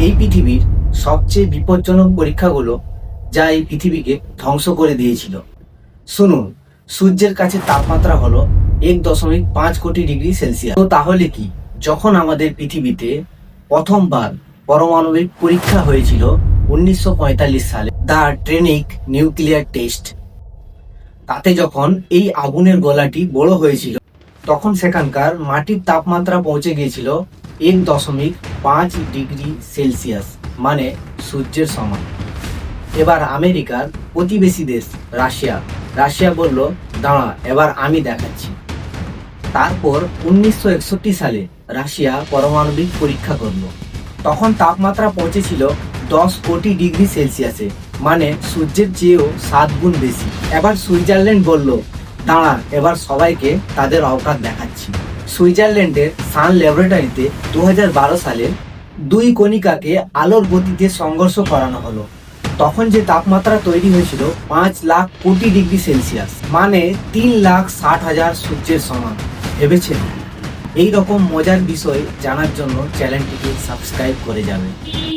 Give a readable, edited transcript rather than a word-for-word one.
এই পৃথিবীর সবচেয়ে বিপজ্জনক পরীক্ষাগুলো যা এই পৃথিবীকে ধ্বংস করে দিয়েছিল। শুনুন, সূর্যের কাছে তাপমাত্রা হলো 1.5 কোটি ডিগ্রি সেলসিয়াস। তো তাহলে কি, যখন আমাদের পৃথিবীতে প্রথমবার পারমাণবিক পরীক্ষা হয়েছিল 1945 সালে, দ্য ট্রেনিক নিউক্লিয়ার টেস্ট, তাতে যখন এই আগুনের গোলাটি বড় হয়েছিল তখন সেখানকার মাটির তাপমাত্রা পৌঁছে গিয়েছিল 1.5 ডিগ্রি সেলসিয়াস, মানে সূর্যের সমান। এবার আমেরিকার প্রতিবেশী দেশ রাশিয়া বলল, দাঁড়া, এবার আমি দেখাচ্ছি। তারপর 1961 সালে রাশিয়া পারমাণবিক পরীক্ষা করলো। তখন তাপমাত্রা পৌঁছেছিল 10 কোটি ডিগ্রি সেলসিয়াসে, মানে সূর্যের চেয়েও 7 গুণ বেশি। এবার সুইজারল্যান্ড বলল, দাঁড়া, এবার সবাইকে তাদের অবকাশ দেখাচ্ছি। সুইজারল্যান্ডের সান ল্যাবরেটরিতে 2012 সালে 2 কণিকাকে আলোর গতিতে সংঘর্ষ করানো হলো। তখন যে তাপমাত্রা তৈরি হয়েছিল 5 লাখ কোটি ডিগ্রি সেলসিয়াস, মানে 3,60,000 সূর্যের সমান। ভেবেছেন? এই রকম মজার বিষয় জানার জন্য চ্যানেলটিকে সাবস্ক্রাইব করে যাবেন।